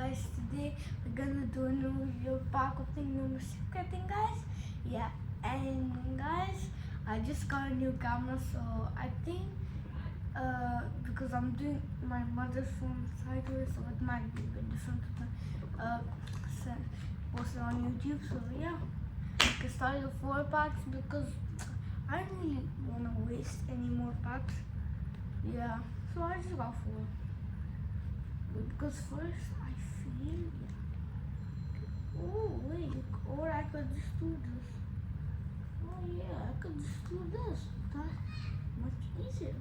guys, today we're gonna do a new video pack opening number secreting, guys. Yeah, and guys, I just got a new camera, so I think because I'm doing my mother's phone sideways, so it might be a bit different to post it on YouTube. So yeah, I started the 4 packs because I don't really want to waste any more packs. Yeah, so I just got 4. Because first I feel, oh wait, or I could just do this. Oh yeah, I could just do this. That's much easier.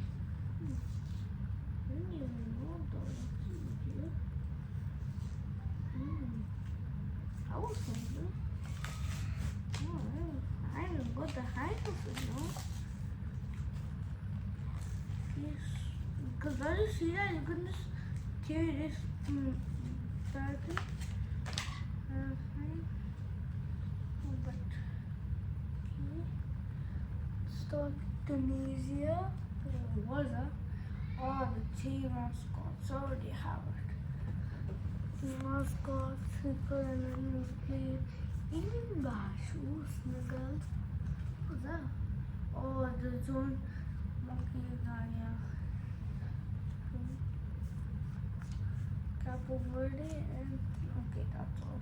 I didn't even know that was easier. I was thinking. Oh, I haven't got the hang of it now. Yes, because I just see that you can just tear this packet. But okay. Start Tunisia. What was that? Oh, the team mascots. Already have it. The mascots, people, and then we play English. Oh, Snuggle. What's that? Oh, the zone monkey guy. Yeah. Capo Verde and okay, that's all.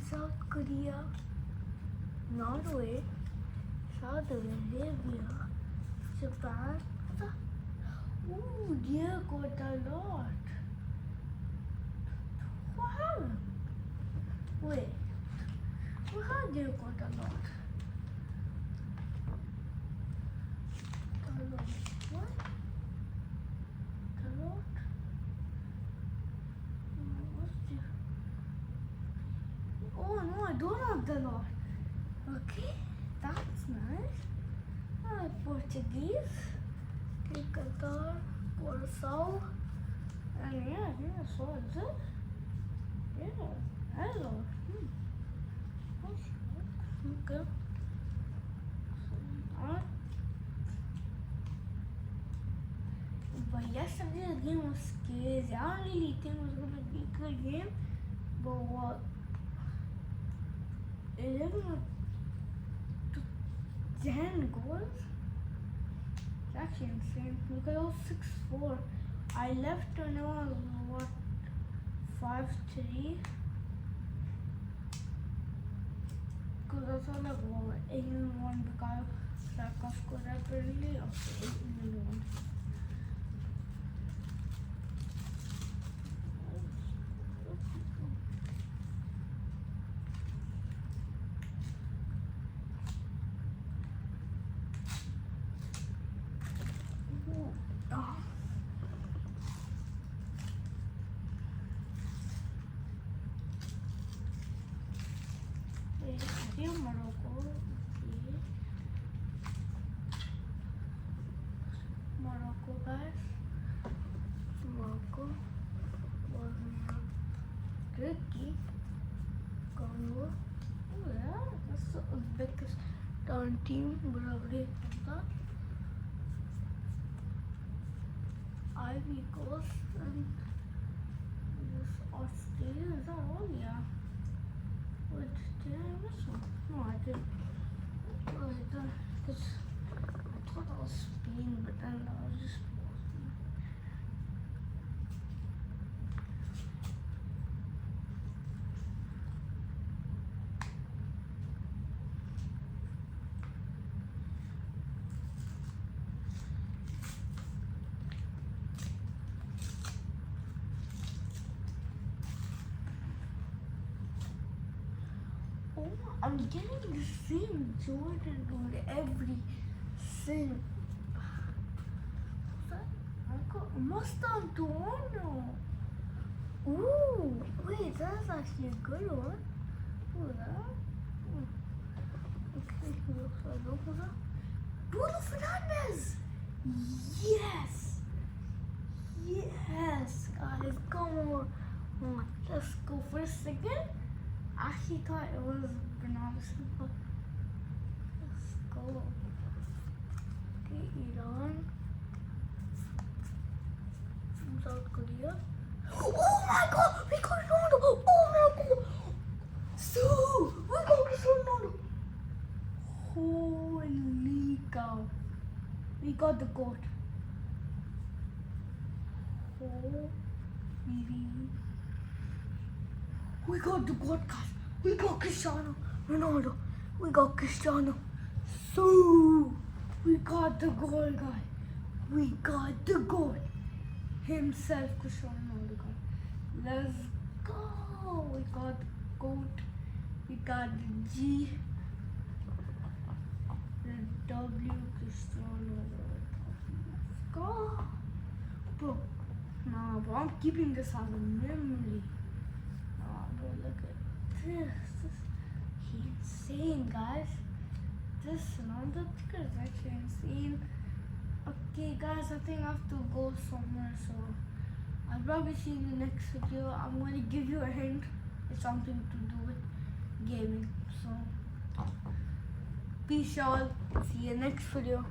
South Korea, Norway, Saudi Arabia, Japan. Ooh, dear got a lot. What happened? Wait, how dear got a lot? What? A lot? Oh no, I don't have the lot. Okay, that's nice. Portuguese, Qatar, Warsaw, and yeah, so is it? Yeah, hello. Okay. But yesterday's game was crazy. I don't really think it was gonna be a good game, but what? 11 to 10 goals? It's actually insane. Look at all 6-4. I left when it was what, 5-3? Because I thought like, well, England won because Saka scored apparently. Okay, England won. Morocco, okay. Morocco, guys. Morocco was Turkey, Congo. Oh yeah, that's the Uzbekistan team. Bravely that. Ivory Coast and this Australia. Is that all? Yeah. What did I miss one? No, I didn't. Oh, I thought that was Spain, but then that was just Bosnia. Oh, I'm getting the same Jordan on every single. I got Mustang Toronto. Ooh, wait, that's a actually a good one. Who's that? Okay, looks like who's that? Bruno Fernandes! Yes! Yes, guys, come on. Let's go for a second. I actually thought it was Ronaldo, but let's go. Okay, Iran. South Korea. Oh my god, we got Ronaldo! Oh my god! So, we got Ronaldo! Holy cow. We got the goat. Holy. We got the goat, guys. We got Cristiano Ronaldo. We got Cristiano. So, we got the goal, guy. We got the goal. Himself, Cristiano Ronaldo, guy. Let's go. We got the goat. We got the G. The W, Cristiano Ronaldo. Let's go. Bro, nah, bro, I'm keeping this as a memory. Bro, look at this. This is insane, guys. This Ronaldo ticker is actually insane. Okay, guys, I think I have to go somewhere, so I'll probably see you in the next video. I'm going to give you a hint. It's something to do with gaming. So, peace, y'all. See you next video.